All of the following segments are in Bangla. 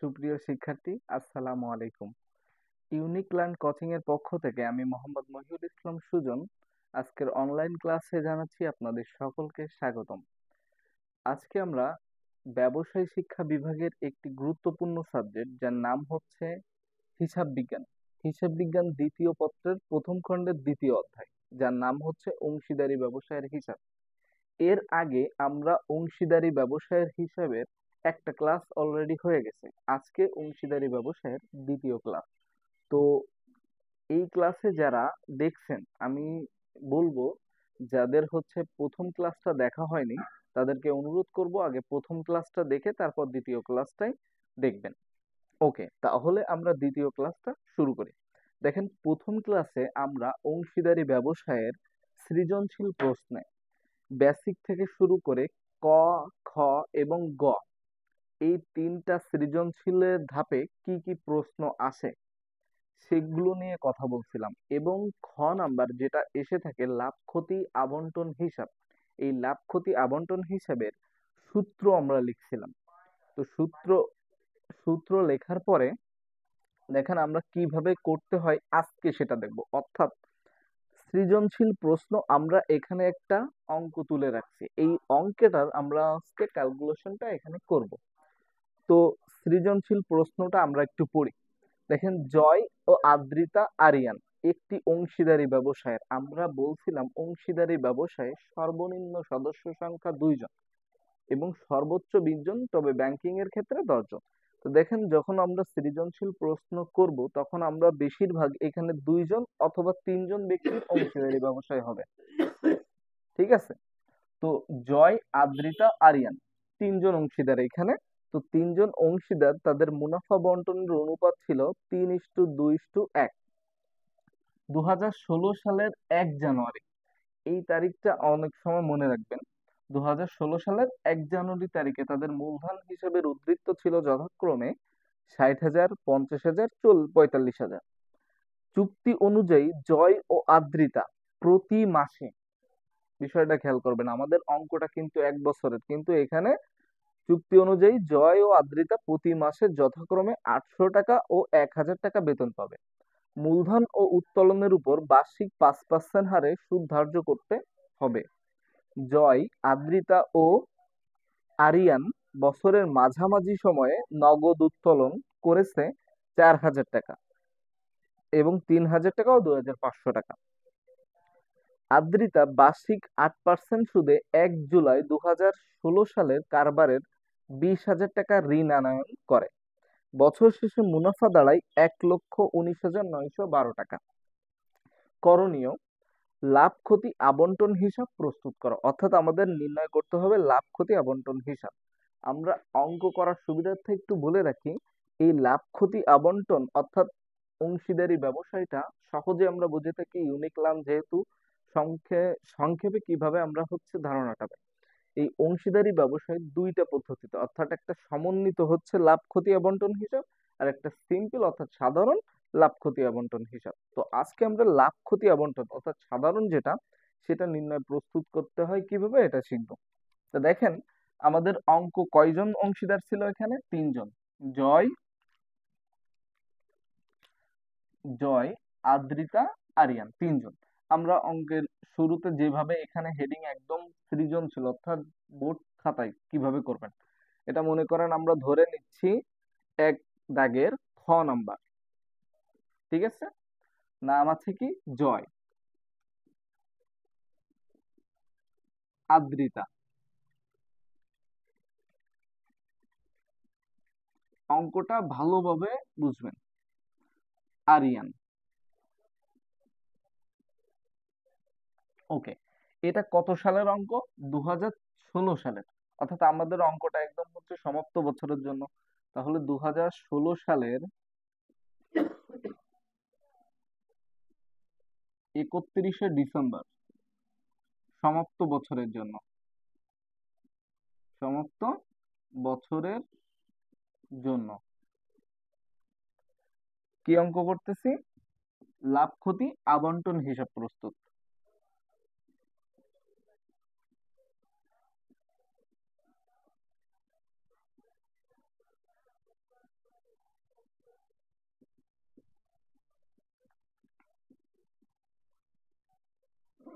সুপ্রিয় শিক্ষার্থী, আসসালামু আলাইকুম। ইউনিক লার্ন কোচিং এর পক্ষ থেকে আমি মোহাম্মদ মহিউল ইসলাম সুজন আজকের অনলাইন ক্লাসে জানাচ্ছি আপনাদের সকলকে স্বাগতম। আজকে আমরা ব্যবসায় শিক্ষা বিভাগের একটি গুরুত্বপূর্ণ সাবজেক্ট যার নাম হচ্ছে হিসাব বিজ্ঞান। হিসাব বিজ্ঞান দ্বিতীয় পত্রের প্রথম খণ্ডের দ্বিতীয় অধ্যায়, যার নাম হচ্ছে অংশীদারি ব্যবসায়ের হিসাব। এর আগে আমরা অংশীদারি ব্যবসায়ের হিসাবের একটা ক্লাস অলরেডি হয়ে গেছে। আজকে অংশীদারি ব্যবসায়ের দ্বিতীয় ক্লাস। তো এই ক্লাসে যারা দেখছেন, আমি বলবো যাদের হচ্ছে প্রথম ক্লাসটা দেখা হয়নি তাদেরকে অনুরোধ করব আগে প্রথম ক্লাসটা দেখে তারপর দ্বিতীয় ক্লাসটাই দেখবেন। ওকে, তাহলে আমরা দ্বিতীয় ক্লাসটা শুরু করি। দেখেন, প্রথম ক্লাসে আমরা অংশীদারি ব্যবসায়ের সৃজনশীল প্রশ্নে বেসিক থেকে শুরু করে ক, খ এবং গ এই তিনটা সৃজনশীলের ধাপে কি কি প্রশ্ন আসে সেগুলো নিয়ে কথা বলছিলাম, এবং খ নাম্বার যেটা এসে থাকে লাভ ক্ষতি আবন্টন হিসাব, এই লাভ ক্ষতি আবন্টন হিসাবের সূত্র আমরা লিখছিলাম। তো সূত্র সূত্র লেখার পরে দেখেন আমরা কিভাবে করতে হয় আজকে সেটা দেখব। অর্থাৎ সৃজনশীল প্রশ্ন আমরা এখানে একটা অঙ্ক তুলে রাখছি, এই অঙ্কটার আমরা আজকে ক্যালকুলেশনটা এখানে করব। তো সৃজনশীল প্রশ্নটা আমরা একটু পড়ি। দেখেন, জয় ও আদ্রিতা আরিয়ান একটি অংশীদারি ব্যবসায়ের, আমরা বলছিলাম অংশীদারি ব্যবসায়ে সর্বনিম্ন সদস্য সংখ্যা 2 জন এবং সর্বোচ্চ 20 জন, তবে ব্যাংকিং এর ক্ষেত্রে 10 জন। তো দেখেন, যখন আমরা সৃজনশীল প্রশ্ন করব তখন আমরা বেশিরভাগ এখানে 2 জন অথবা 3 জন ব্যক্তির অংশীদারি ব্যবসায় হবে। ঠিক আছে? তো জয়, আদ্রিতা, আরিয়ান 3 জন অংশীদার এখানে। তো 3 জন অংশীদার, তাদের মুনাফা বন্টনের অনুপাত ছিল 3:2:1। 2016 সালের 1 জানুয়ারি, এই তারিখটা অনেক সময় মনে রাখবেন। 2016 সালের 1 জানুয়ারি তারিখে তাদের মূলধন হিসেবে উদ্ধৃত ছিল যথাক্রমে 60,000, 50,000, 45,000। চুক্তি অনুযায়ী জয় ও আদ্রিতা প্রতি মাসে, বিষয়টা খেয়াল করবেন, আমাদের অঙ্কটা কিন্তু 1 বছরের, কিন্তু এখানে চুক্তি অনুযায়ী জয় ও আদ্রিতা প্রতি মাসে যথাক্রমে 800 টাকা ও 1,000 টাকা বেতন পাবে। মূলধন ও উত্তোলনের উপর বার্ষিক 5% হারে সুদ ধার্য করতে হবে। জয়, আদ্রিতা ও আরিয়ান বছরের মাঝামাঝি সময়ে নগদ উত্তোলন করেছে 4,000 টাকা এবং 3,000 টাকা ও 2,500 টাকা। আদ্রিতা বার্ষিক 8% সুদে 1 জুলাই 2016 সালের কারবারের 20,000 টাকা ঋণ আনয়ন করে। বছর শেষে মুনাফা দাঁড়ায় 1,19,912 টাকা। করণীয়: লাভ ক্ষতি আবন্টন হিসাব প্রস্তুত করা। অর্থাৎ আমাদের নির্ণয় করতে হবে লাভ ক্ষতি আবন্টন হিসাব। আমরা অঙ্ক করার সুবিধার্থে একটু বলে রাখি, এই লাভ ক্ষতি আবন্টন অর্থাৎ অংশীদারি ব্যবসায়টা সহজে আমরা বুঝে থাকি ইউনিক লার্ন যেহেতু, সংক্ষেপে কিভাবে আমরা হচ্ছে ধারণাটা পাই। এই অংশীদারি ব্যবসায় দুইটা পদ্ধতিতে, অর্থাৎ একটা সমন্বিত হচ্ছে লাভ ক্ষতি আবন্টন হিসাব, আর একটা সিম্পল অর্থাৎ সাধারণ লাভ ক্ষতি আবন্টন হিসাব। তো আজকে আমরা লাভ ক্ষতি আবন্টন অর্থাৎ সাধারণ যেটা, সেটা নির্ণয় প্রস্তুত করতে হয় কিভাবে এটা শিখবো। তো দেখেন, আমাদের অঙ্ক কয়জন অংশীদার ছিল এখানে? 3 জন। জয়, জয়, আদ্রিতা, আরিয়ান 3 জন। আমরা অঙ্কের শুরুতে যেভাবে এখানে হেডিং একদম সৃজনশীল অর্থাৎ বোর্ড খাতায় কিভাবে করবেন, এটা মনে করেন আমরা ধরে নিচ্ছি 1 দাগের খ নাম্বার। ঠিক আছে? নাম আছে কি? জয়, আদ্রিতা। অঙ্কটা ভালোভাবে বুঝবেন। আরিয়ান। ওকে, এটা কত সালের অঙ্ক? 2016 সালের। অর্থাৎ আমাদের অঙ্কটা একদম হচ্ছে সমাপ্ত বছরের জন্য। তাহলে 2016 সালের 31শে ডিসেম্বর, সমাপ্ত বছরের জন্য। সমাপ্ত বছরের জন্য কি অঙ্ক করতেছি? লাভ ক্ষতি আবন্টন হিসাব প্রস্তুত।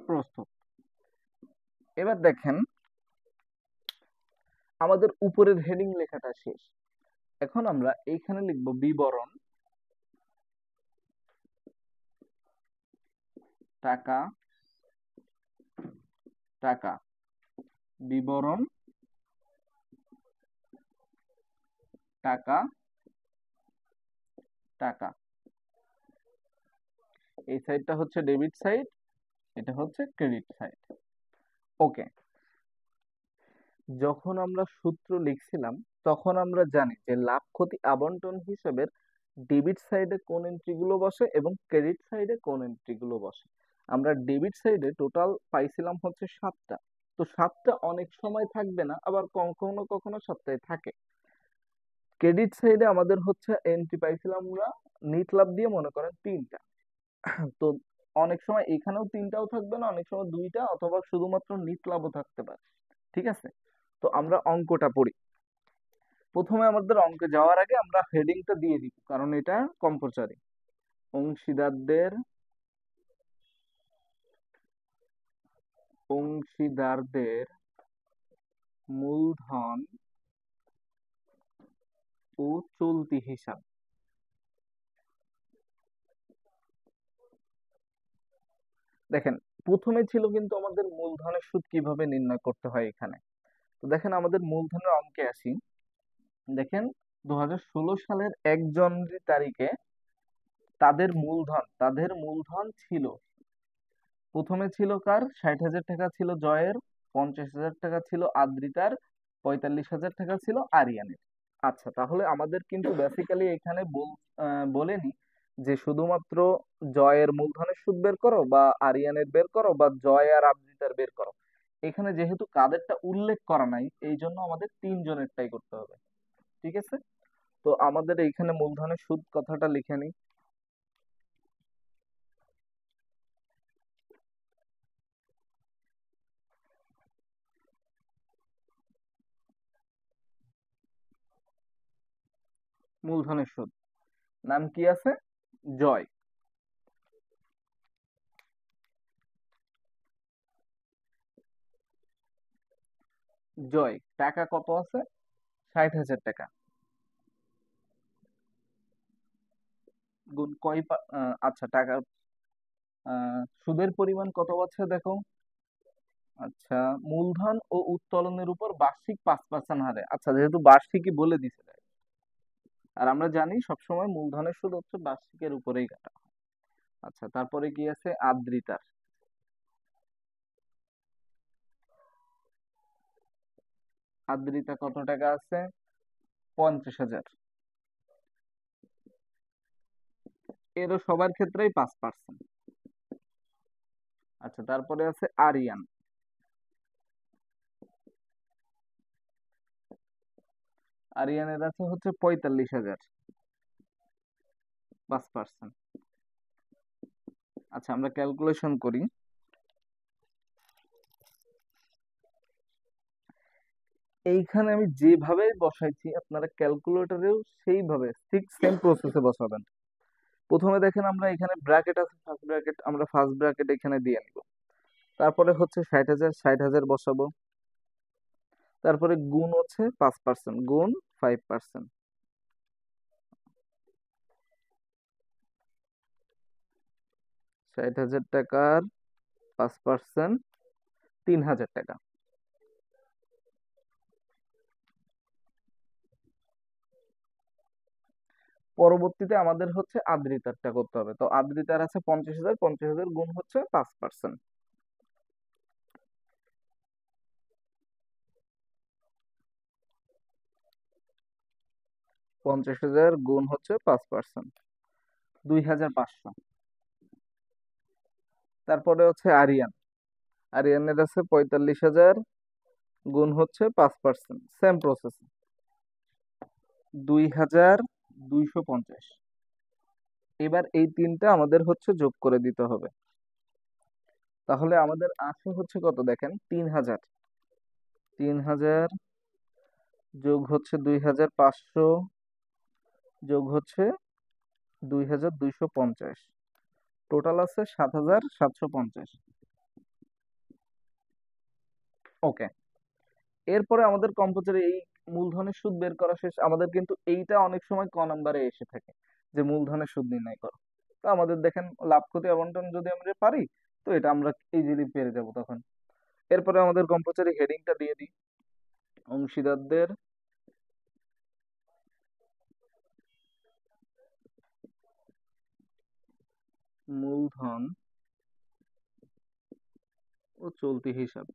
প্রস্তুত। এবার দেখেন আমাদের উপরের হেডিং লেখাটা শেষ। এখন আমরা এইখানে লিখব বিবরণ, টাকা, টাকা, বিবরণ, টাকা, টাকা। এই সাইডটা হচ্ছে ডেবিট সাইড, এটা হচ্ছে ক্রেডিট সাইড। ওকে, যখন আমরা সূত্র লিখছিলাম তখন আমরা জানি যে লাভ ক্ষতি আবন্টন হিসেবের ডেবিট সাইডে কোন এন্ট্রিগুলো বসে এবং ক্রেডিট সাইডে কোন এন্ট্রিগুলো বসে। আমরা ডেবিট সাইডে টোটাল পাইছিলাম হচ্ছে 7টা। তো 7টা অনেক সময় থাকবে না, আবার কখনো কখনো 7টাই থাকে। ক্রেডিট সাইডে আমাদের হচ্ছে এন্ট্রি পাইছিলাম আমরা নিট লাভ দিয়ে, মনে করেন 3টা। তো অনেক সময় এখানেও 3টাও থাকবে না, অনেক সময় 2টা অথবা শুধুমাত্র নিট লাভও থাকতে পারে। ঠিক আছে, তো আমরা অঙ্কটা পড়ি। প্রথমে আমাদের অঙ্কে যাওয়ার আগে আমরা হেডিংটা দিয়ে দিব, কারণ এটা কম্পালসরি। অংশীদারদের, অংশীদারদের মূলধন ও চলতি হিসাব। দেখেন প্রথমে ছিল কিন্তু আমাদের মূলধনের সুদ কিভাবে নির্ণয় করতে হয় এখানে। তো দেখেন আমাদের মূলধনের অঙ্কে আসি। দেখেন 2016 সালের 1 জানুয়ারি তারিখে তাদের মূলধন ছিল, প্রথমে ছিল কার, 60,000 টাকা ছিল জয়ের, 50,000 টাকা ছিল আদ্রিতার, 45,000 টাকা ছিল আরিয়ানের। আচ্ছা, তাহলে আমাদের কিন্তু বেসিক্যালি এখানে বলেনি যে শুধুমাত্র জয়ের মূলধনের সুদ বের করো বা আরিয়ানের বের করো বা জয় আর আদ্রিতার বের করো। এখানে যেহেতু কাদেরটা উল্লেখ করা নাই, এই জন্য আমাদের 3 জনেরটাই করতে হবে। ঠিক আছে, তো আমাদের এইখানে মূলধনের সুদ কথাটা লিখে নিই। মূলধনের সুদ নাম কি আছে, জয়। জয় টাকা কত আছে, 60,000 টাকা, গুণ আচ্ছা টাকার সুদের পরিমাণ কত আছে দেখো। আচ্ছা, মূলধন ও উত্তোলনের উপর বার্ষিক 5% হারে। আচ্ছা, যেহেতু বার্ষিকই বলে দিছে, আর আমরা জানি সবসময় মূলধনের সুদ হচ্ছে বার্ষিকের উপরেই কাটা হয়। আচ্ছা, তারপরে কি আছে, আদ্রিতার। আদ্রিতা কত টাকা আছে, 50,000। এরও সবার ক্ষেত্রেই 5%। আচ্ছা, তারপরে আছে আরিয়ান। আরিয়ানের আছে হচ্ছে 45,000, 5%। আচ্ছা, আমরা ক্যালকুলেশন করি। এইখানে আমি যেভাবে বসাইছি আপনারা ক্যালকুলেটরেও সেইভাবে ঠিক সেম প্রসেসে বসাবেন। প্রথমে দেখেন আমরা এখানে ব্র্যাকেট আছে, ফার্স্ট ব্র্যাকেট, আমরা ফার্স্ট ব্র্যাকেট এখানে দিয়ে নিব। তারপরে হচ্ছে 60,000, 60,000 বসাবো। তারপরে গুণ হচ্ছে 5%, গুণ 5%। 60,000 টাকার 5%, 3,000 টাকা। পরবর্তীতে আমাদের হচ্ছে আদ্রিতারটা করতে হবে। তো আদ্রিতার আছে 50,000, 50,000 গুণ হচ্ছে 5%। 50,000 গুণ হচ্ছে 5%, 2,500। তারপরে হচ্ছে আরিয়ান। আরিয়ানের আছে 45,000 গুণ হচ্ছে 5%, সেম প্রসেস, 2,250। এবার এই তিনটা আমাদের হচ্ছে যোগ করে দিতে হবে। তাহলে আমাদের আসে হচ্ছে কত দেখেন, 3,000। 3,000 যোগ হচ্ছে 2,500 যোগ হচ্ছে 2,250, টোটাল আছে 7,750। ওকে, এরপরে আমাদের কম্পোজারে এই মূলধনের সুদ বের করা শেষ। আমাদের কিন্তু এইটা অনেক সময় ক নাম্বারে এসে থাকে, যে মূলধনের সুদ নির্ণয় করো। তো আমাদের দেখেন লাভ ক্ষতি আবন্টন যদি আমরা পারি, তো এটা আমরা ইজিলি পেরে যাব তখন। এরপরে আমাদের কম্পোজারে হেডিংটা দিয়ে দিই, অংশীদারদের মূলধন ও চলতি হিসাব।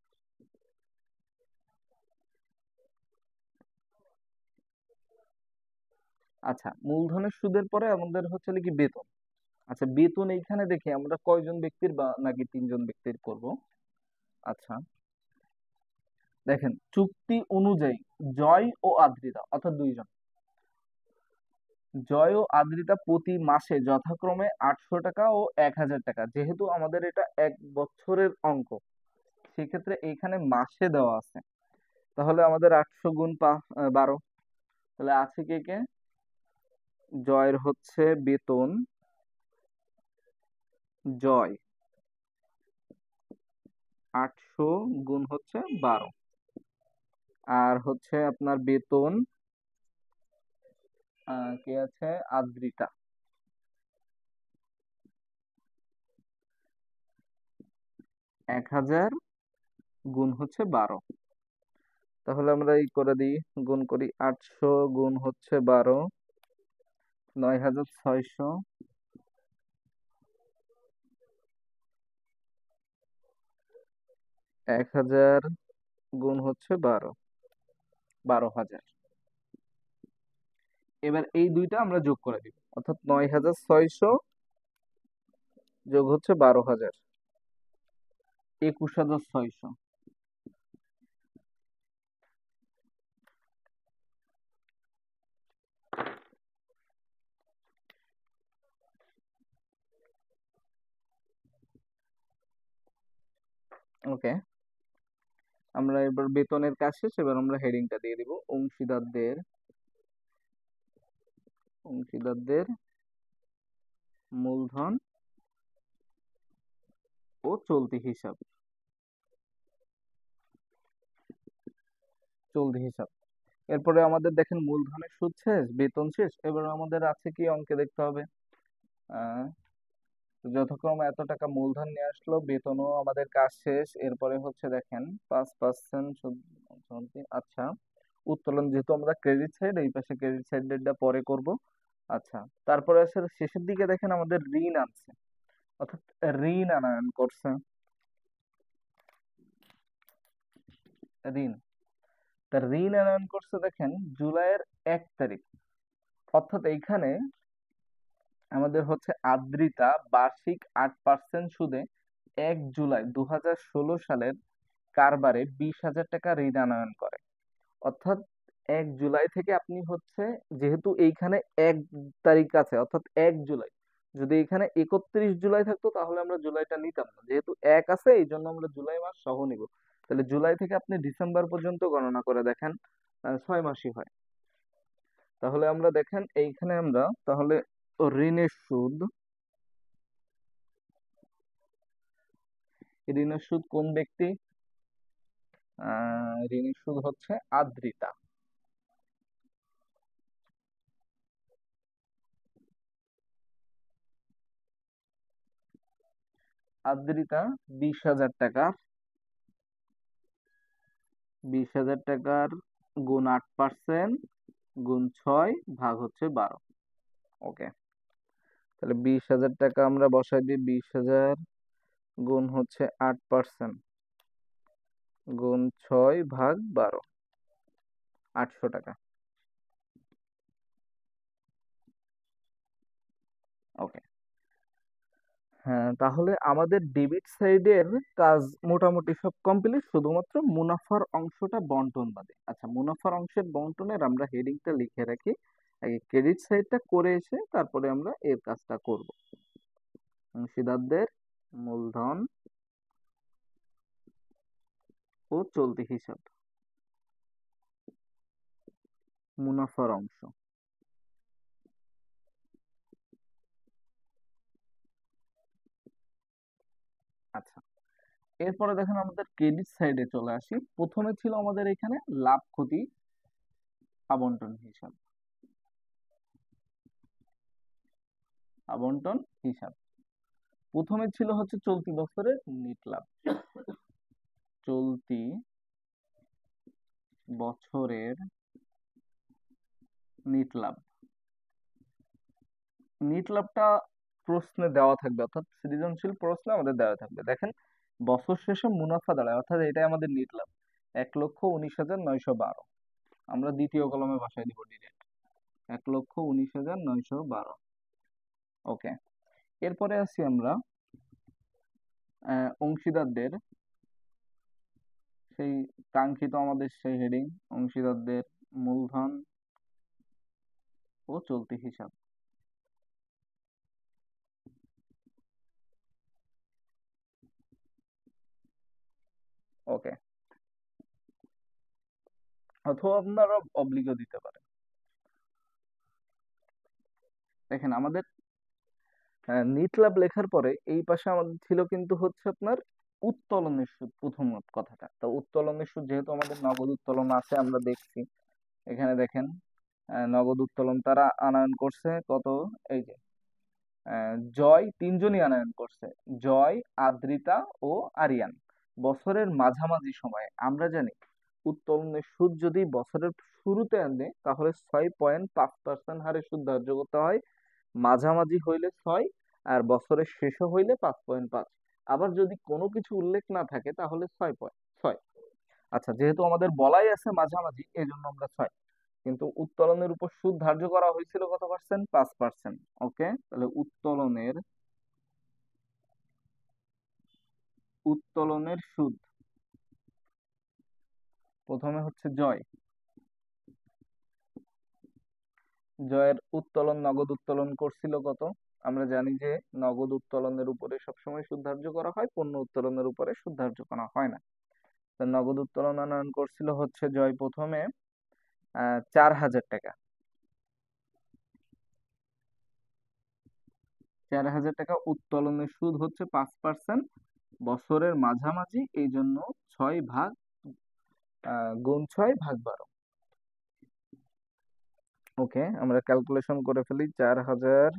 আচ্ছা, মূলধনের সুদের পরে আমাদের হচ্ছে কি বেতন। আচ্ছা, বেতন এইখানে দেখি আমরা কয়জন ব্যক্তির বা নাকি তিনজন ব্যক্তির করব। আচ্ছা, দেখেন চুক্তি অনুযায়ী জয় ও আদ্রিতা অর্থাৎ দুইজন, জয় ও আদ্রিতা প্রতি মাসে যথাক্রমে 800 টাকা ও 1000 টাকা। যেহেতু আমাদের এটা 1 বছরের অঙ্ক, সেক্ষেত্রে এইখানে মাসে দেওয়া আছে। তাহলে আমাদের 800 গুণ 12, তাহলে আছে কে কে? জয়ের হচ্ছে বেতন, জয় 800 গুণ 12, আর হচ্ছে আপনার বেতন কে আছে? আদ্রিতা, 1000 গুণ 12। তাহলে আমরা এই করে দিই, গুণ করি 800 গুণ 12, 9600, 1000 গুণ 12, 12,000। এবার এই দুইটা আমরা যোগ করে দিব, অর্থাৎ 9600 যোগ হচ্ছে 12,000, 21,600। ওকে, আমরা এবার বেতনের কাজ শেষ। এবার আমরা হেডিংটা দিয়ে দিব, অংশীদারদের অংশীদারদের মূলধন ও চলতি হিসাব। চলতি হিসাব। এরপরে আমাদের দেখেন মূলধনের সুদ শেষ, বেতন শেষ। এবার আমাদের আছে কি অঙ্কে দেখতে হবে, আহ যথাক্রমে এত টাকা মূলধন নিয়ে আসলো, বেতনও আমাদের কাজ শেষ। এরপরে হচ্ছে দেখেন 5% সুদ। আচ্ছা, উত্তোলন যেহেতু আমরা ক্রেডিট সাইড, এই পাশে ক্রেডিট সাইডটা পরে করব। আচ্ছা, তারপরে আছে শেষের দিকে দেখেন আমাদের ঋণ আছে, অর্থাৎ ঋণ আনয়ন করছে। ঋণ, তার ঋণ আনয়ন করছে দেখেন জুলাইয়ের 1 তারিখ। অর্থাৎ এইখানে আমাদের হচ্ছে আদ্রিতা বার্ষিক 8% সুদে 1 জুলাই 2016 সালের কারবারে 20,000 টাকা ঋণ আনয়ন করে। অর্থাৎ 1 জুলাই থেকে আপনি হচ্ছে, যেহেতু এইখানে 1 তারিখ আছে, অর্থাৎ 1 জুলাই, যদি এখানে 31 জুলাই থাকতো তাহলে আমরা জুলাইটা নিতাম না। যেহেতু 1 আছে, এই জন্য আমরা জুলাই মাস সহ নিব। তাহলে জুলাই থেকে আপনি ডিসেম্বর পর্যন্ত গণনা করে দেখেন, 6 মাসই হয়। তাহলে আমরা দেখেন এইখানে আমরা তাহলে ঋণের সুদ, ঋণের সুদ কোন ব্যক্তি? ঋণের সুদ হচ্ছে আদ্রিতা। আদ্রিতা 20,000 টাকা, 20,000 টাকার গুণ 8% গুণ 6 ভাগ হচ্ছে 12। ওকে, তাহলে 20,000 টাকা আমরা বসাই দিই, 20,000 গুণ হচ্ছে 8% গুণ 6 ভাগ 12, 800 টাকা। ওকে, হ্যাঁ, তাহলে আমাদের ডেবিট সাইডের কাজ মোটামুটি সব কমপ্লিট, শুধুমাত্র মুনাফার অংশটা বন্টন বাদে। আচ্ছা, মুনাফার অংশের বন্টনের আমরা হেডিংটা লিখে রাখি, আগে ক্রেডিট সাইডটা করে এসে তারপরে আমরা এর কাজটা করব। অংশীদারদের মূলধন ও চলতি হিসাব, মুনাফার অংশ। আচ্ছা, এরপরে দেখেন আমাদের ক্রেডিট সাইডে চলে আসি। প্রথমে ছিল আমাদের এখানে লাভ ক্ষতি আবন্টন হিসাব। আবন্টন হিসাব প্রথমে ছিল হচ্ছে চলতি বছরের নেট লাভ। চলতি বছরের নেট লাভ। নেট লাভটা প্রশ্নে দেওয়া থাকবে, অর্থাৎ সৃজনশীল প্রশ্নে আমাদের দেওয়া থাকবে। দেখেন বছর শেষে মুনাফা দাঁড়ায়, অর্থাৎ এটাই আমাদের নেট লাভ 1,19,912। আমরা দ্বিতীয় কলমে বসাই দিব ডিরেক্ট 1,19,912। ওকে, এরপরে আসি আমরা অংশীদারদের সেই কাঙ্ক্ষিত আমাদের সেই হেডিং, অংশীদারদের মূলধন ও চলতি হিসাব। ওকে, অথবা আপনারা অব্লিগও দিতে পারেন। দেখেন আমাদের নিট লাভ লেখার পরে এই পাশে আমাদের ছিল কিন্তু হচ্ছে আপনার উত্তোলনের সুদ। প্রথম কথাটা তো উত্তোলনের সুদ, যেহেতু আমাদের নগদ উত্তোলন আছে আমরা দেখছি এখানে। দেখেন নগদ উত্তোলন তারা আনয়ন করছে কত, এই যে জয়, তিনজনই আনয়ন করছে, জয়, আদ্রিতা ও আরিয়ান। বছরের মাঝামাঝি সময়ে আমরা জানি উত্তোলনের সুদ যদি বছরের শুরুতে আনে তাহলে 6.5% হারে সুদ ধার্য করতে হয়, মাঝামাঝি হইলে 6, আর বছরের শেষে হইলে 5.5। আবার যদি কোনো কিছু উল্লেখ না থাকে তাহলে 6.6। আচ্ছা, যেহেতু আমাদের বলাই আছে মাঝামাঝি, এই জন্য আমরা 6। কিন্তু উত্তোলনের উপর সুদ ধার্য করা হয়েছিল কত পার্সেন্ট? 5%। ওকে, তাহলে উত্তোলনের সুদ প্রথমে হচ্ছে জয়। জয়ের উত্তোলন, নগদ উত্তোলন করছিল কত? আমরা জানি যে নগদ উত্তোলনের উপরে সবসময় সুদ ধার্য করা হয়, পণ্য উত্তোলনের উপরে সুদ ধার্য করা হয় না। তো নগদ উত্তোলন আনয়ন করছিল হচ্ছে জয় প্রথমে 4,000 টাকা। 4,000 টাকা উত্তোলনের সুদ হচ্ছে 5%, বছরের মাঝামাঝি, এই জন্য 6 গুণ 6 ভাগ 12। ওকে, আমরা ক্যালকুলেশন করে ফেলি। 4,000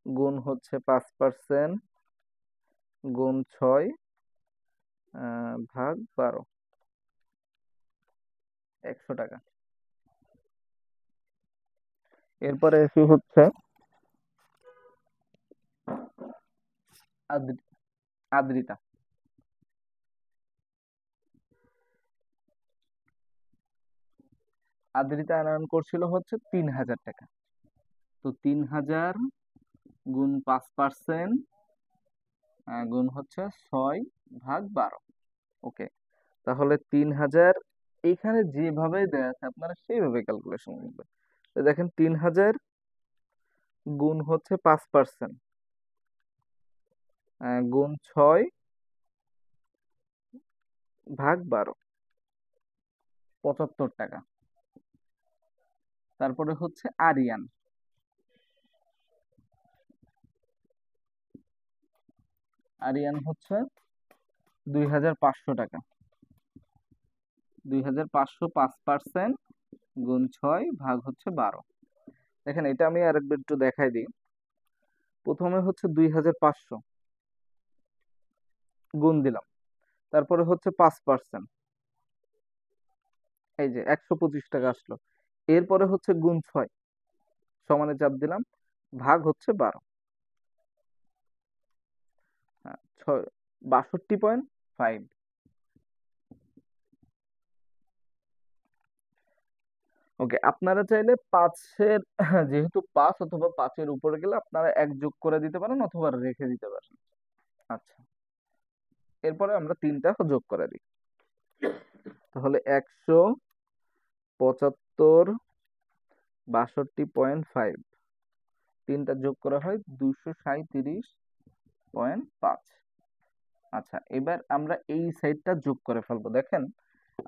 গুণ হচ্ছে 5% গুণ 6 ভাগ 12, 100 টাকা। এরপরে এসে হচ্ছে আদ্রি- আদ্রিতা। আদ্রিতা আনয়ন করছিল হচ্ছে 3,000 টাকা। তো 3,000 গুণ 5% গুণ হচ্ছে 6 ভাগ 12। ওকে, তাহলে 3,000 এখানে যেভাবে দেয়া আছে আপনারা সেইভাবে ক্যালকুলেশন করবেন। তো দেখেন 3,000 গুণ হচ্ছে 5% গুণ 6 ভাগ 12, 75 টাকা। তারপরে হচ্ছে আরিয়ান। আরিয়ান হচ্ছে 2,500 টাকা। 2,500, 5% গুণ 6 ভাগ হচ্ছে 12। দেখেন এটা আমি আরেকবার একটু দেখাই দিই। প্রথমে হচ্ছে 2,500 গুণ দিলাম, তারপরে হচ্ছে 5%, এই যে 125 টাকা আসলো। এরপরে হচ্ছে গুণ 6, সমানে চাপ দিলাম, ভাগ হচ্ছে 12। হ্যাঁ, 62.5। ওকে, আপনারা চাইলে পাঁচের যেহেতু 5 অথবা 5-এর উপরে গেলে আপনারা 1 যোগ করে দিতে পারেন অথবা রেখে দিতে পারেন। আচ্ছা, এরপরে আমরা 3টা যোগ করে দিই। তাহলে 175, 62.5, 3টা যোগ করা হয় 237.5। আচ্ছা, এবার আমরা এই সাইডটা যোগ করে ফেলবো। দেখেন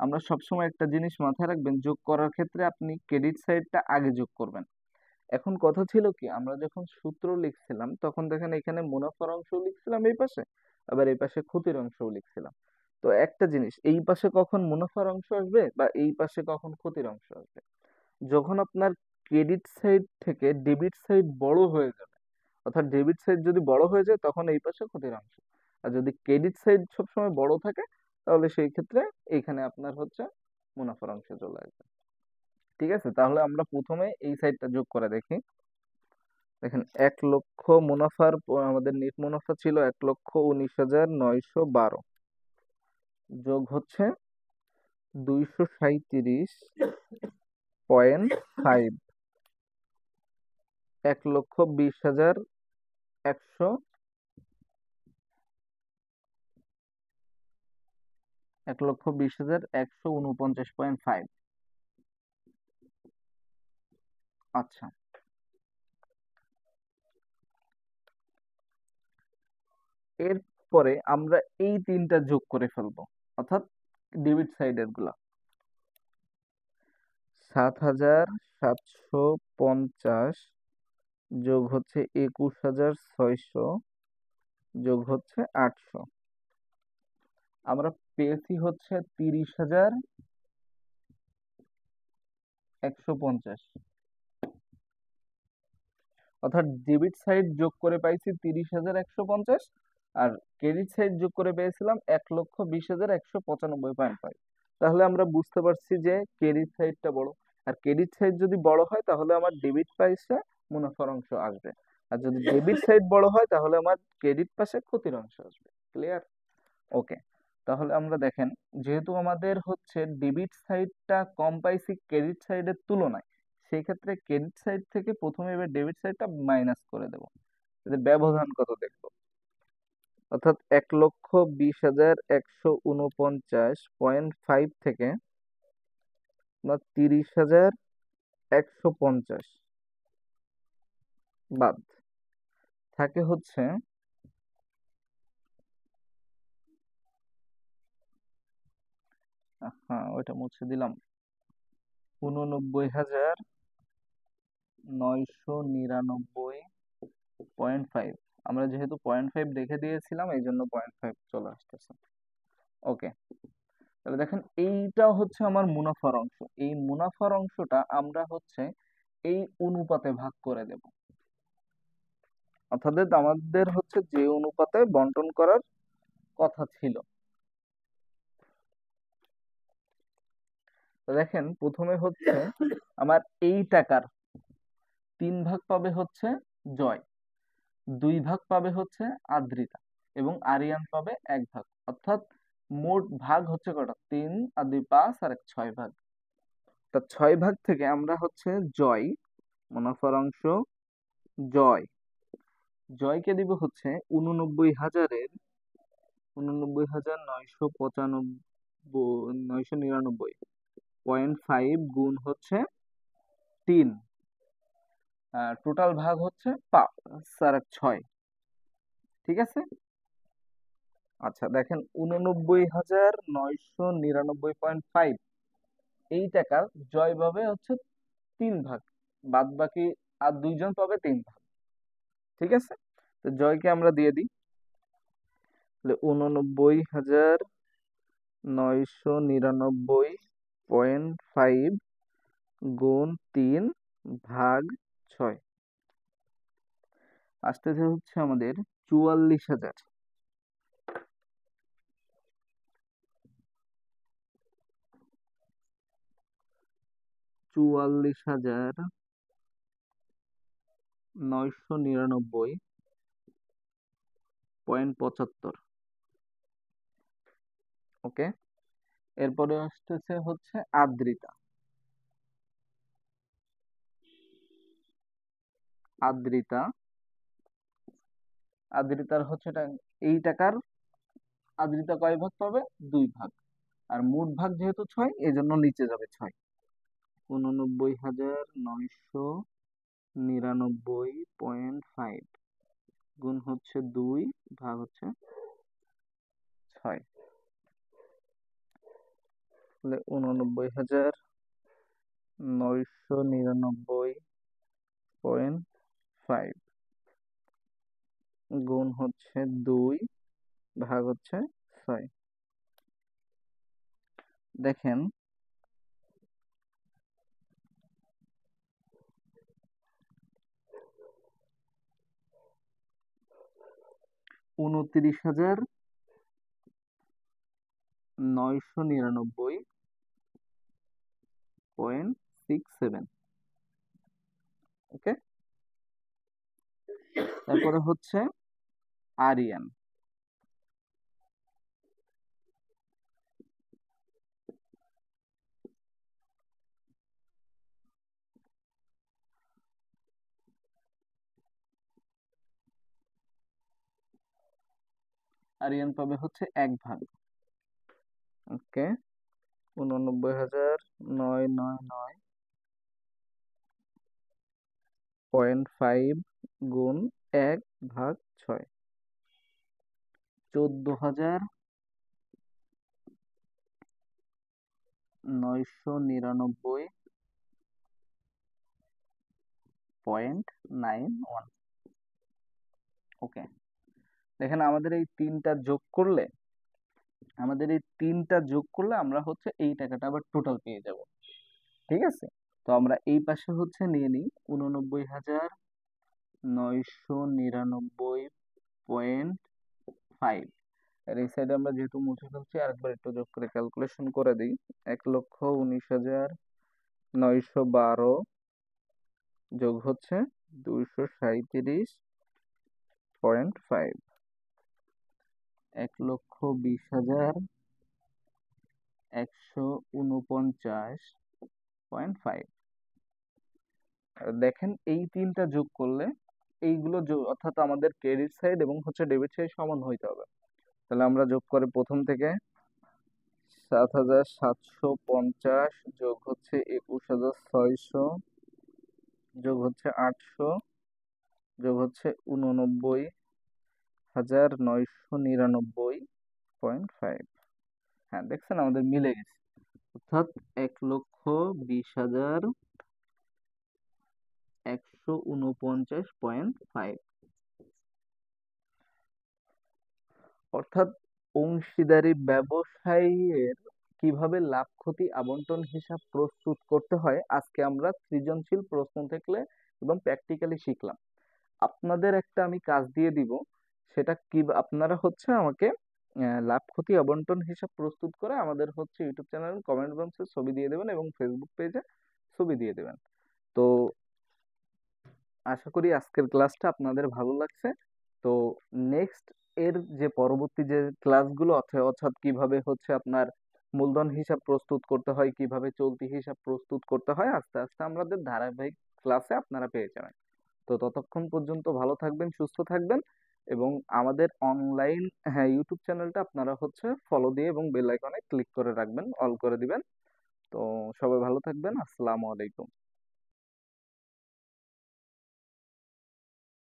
আমরা সবসময় একটা জিনিস মাথায় রাখবেন, যোগ করার ক্ষেত্রে আপনি ক্রেডিট সাইডটা আগে যোগ করবেন। এখন কথা ছিল কি, আমরা যখন সূত্র লিখছিলাম তখন দেখেন এখানে মুনাফার অংশ লিখছিলাম এই পাশে, আবার এই পাশে ক্ষতির অংশও লিখছিলাম। তো একটা জিনিস, এই পাশে কখন মুনাফার অংশ আসবে বা এই পাশে কখন ক্ষতির অংশ আসবে, যখন আপনার ক্রেডিট সাইড থেকে ডেবিট সাইড বড় হয়ে যাবে। অর্থাৎ ডেবিট সাইড যদি বড় হয়ে যায় তখন এই পাশে ক্ষতির অংশ, আর যদি ক্রেডিট সাইড সবসময় বড় থাকে তাহলে সেই ক্ষেত্রে এইখানে আপনার হচ্ছে মুনাফার অংশ চলে আসবে। ঠিক আছে, তাহলে আমরা প্রথমে এই সাইডটা যোগ করে দেখি। দেখেন 1 লক্ষ মুনাফার আমাদের নেট মুনাফা ছিল 1,19,912, যোগ হচ্ছে 237.5, 1,20,100, 1,20,149.5। আচ্ছা, এরপরে আমরা এই তিনটা যোগ করে ফেলবো, অর্থাৎ ডেবিট সাইডের গুলা। 7,750 যোগ হচ্ছে 21,600 যোগ হচ্ছে 800, আমরা পেয়েছি হচ্ছে 30,150। অর্থাৎ ডেবিট সাইড যোগ করে পাইছি 30,150, আর ক্রেডিট সাইড যোগ করে পেয়েছিলাম 1,20,195.5। তাহলে আমরা বুঝতে পারছি যে ক্রেডিট সাইডটা বড়, আর ক্রেডিট সাইড যদি বড় হয় তাহলে আমার ডেবিট পাশে মুনাফার অংশ আসবে, আর যদি ডেবিট সাইড বড় হয় তাহলে আমার ক্রেডিট পাশে ক্ষতির অংশ আসবে। ক্লিয়ার? ওকে, তাহলে আমরা দেখেন, যেহেতু আমাদের হচ্ছে ডেবিট সাইডটা কম পাইছি ক্রেডিট সাইডের তুলনায়, সেই ক্ষেত্রে ক্রেডিট সাইড থেকে প্রথমে এবার ডেবিট সাইডটা মাইনাস করে দেব, এদের ব্যবধান কত দেখবো। অর্থাৎ 1,20,149.5 থেকে আমরা 30,150 বাদ থাকে হচ্ছে, হ্যাঁ ওইটা মুছে দিলাম, 89,999.5। আমরা যেহেতু 0.5 রেখে দিয়েছিলাম এই জন্য 0.5 চলে আসতেছে। ওকে, তাহলে দেখেন এইটা হচ্ছে আমার মুনাফার অংশ, এই মুনাফার অংশটা আমরা হচ্ছে এই অনুপাতে ভাগ করে দেব। অর্থাৎ আমাদের হচ্ছে যে অনুপাতে বন্টন করার কথা ছিল। তো দেখেন প্রথমে হচ্ছে আমার এই টাকার 3 ভাগ পাবে হচ্ছে জয়, 2 ভাগ পাবে হচ্ছে আদ্রিতা, এবং আরিয়ান পাবে 1 ভাগ। অর্থাৎ মোট ভাগ হচ্ছে কটা, 3 আর 2 5 আর 1 6 ভাগ। তা 6 ভাগ থেকে আমরা হচ্ছে জয়, মুনাফার অংশ জয়, জয়কে দিব হচ্ছে 89,999.5 গুণ হচ্ছে 3, টোটাল ভাগ হচ্ছে 5 আর 1 6। ঠিক আছে, আচ্ছা দেখেন 89,999.5 এই টাকার জয় পাবে হচ্ছে 3 ভাগ, বাদ বাকি আর 2 জন পাবে 3 ভাগ। ঠিক আছে, তো জয়কে আমরা দিয়ে দিই, তাহলে 89,999.5 গুণ 3 ভাগ 6 আসতেছে হচ্ছে আমাদের 44,000। 44,999.75। ওকে, এরপরে আসতেছে হচ্ছে আদ্রিতা। আদ্রিতা আদ্রিতার হচ্ছে এই টাকার আদ্রিতা কয় ভাগ পাবে, 2 ভাগ, আর মোট ভাগ যেহেতু 6 এই জন্য নিচে যাবে 6। 89,999.5 গুণ হচ্ছে 2 ভাগ হচ্ছে 6, তাহলে 89,999.5 0.5 গুণ হচ্ছে 2 ভাগ হচ্ছে 6। দেখেন 29,999.67। ওকে, তারপরে হচ্ছে আরিয়ান। আরিয়ান পাবে হচ্ছে 1 ভাগ। ওকে, 89,999.5 গুণ 1/6, 14,999.91। ওকে, দেখেন আমাদের এই তিনটা যোগ করলে আমরা হচ্ছে এই টাকাটা আবার টোটাল পেয়ে যাব। ঠিক আছে, তো আমরা এই পাশে হচ্ছে নিয়ে নিই 89,999.5, আর এই সাইডে আমরা যেহেতু মুছে ফেলছি আরেকবার একটু যোগ করে ক্যালকুলেশন করে দিই। 1,19,912 যোগ হচ্ছে 237.5, 1,20,149.5। দেখেন এই তিনটা যোগ করলে এইগুলো অর্থাৎ আমাদের ক্রেডিট সাইড এবং হচ্ছে ডেবিট সাইড সমান হইতে হবে। তাহলে আমরা যোগ করে প্রথম থেকে 7,750 যোগ হচ্ছে 21,600 যোগ হচ্ছে 800 যোগ হচ্ছে 89,999.5। হ্যাঁ, দেখছেন আমাদের মিলে গেছে, অর্থাৎ 1,20,149.5। অর্থাৎ অংশীদারি ব্যবসায়ের কিভাবে লাভ ক্ষতি আবন্টন হিসাব প্রস্তুত করতে হয় আজকে আমরা সৃজনশীল প্রশ্ন থেকে এবং প্র্যাকটিক্যালি শিখলাম। আপনাদের একটা আমি কাজ দিয়ে দিব, সেটা কি আপনারা হচ্ছে আমাকে লাভ ক্ষতি আবন্টন হিসাব প্রস্তুত করে আমাদের হচ্ছে ইউটিউব চ্যানেল কমেন্ট বক্সে ছবি দিয়ে দেবেন এবং ফেসবুক পেজে ছবি দিয়ে দেবেন। তো আশা করি আজকের ক্লাসটা আপনাদের ভালো লাগছে। তো নেক্সট এর যে পরবর্তী যে ক্লাসগুলো আছে, অর্থাৎ কিভাবে হচ্ছে আপনার মূলধন হিসাব প্রস্তুত করতে হয়, কিভাবে চলতি হিসাব প্রস্তুত করতে হয়, আস্তে আস্তে আমাদের ধারাবাহিক ক্লাসে আপনারা পেয়ে যাবেন। তো ততক্ষণ পর্যন্ত ভালো থাকবেন, সুস্থ থাকবেন এবং আমাদের অনলাইন ইউটিউব চ্যানেলটা আপনারা হচ্ছে ফলো দিয়ে এবং বেল আইকনে ক্লিক করে রাখবেন, অল করে দিবেন। তো সবাই ভালো থাকবেন, আসসালামু আলাইকুম।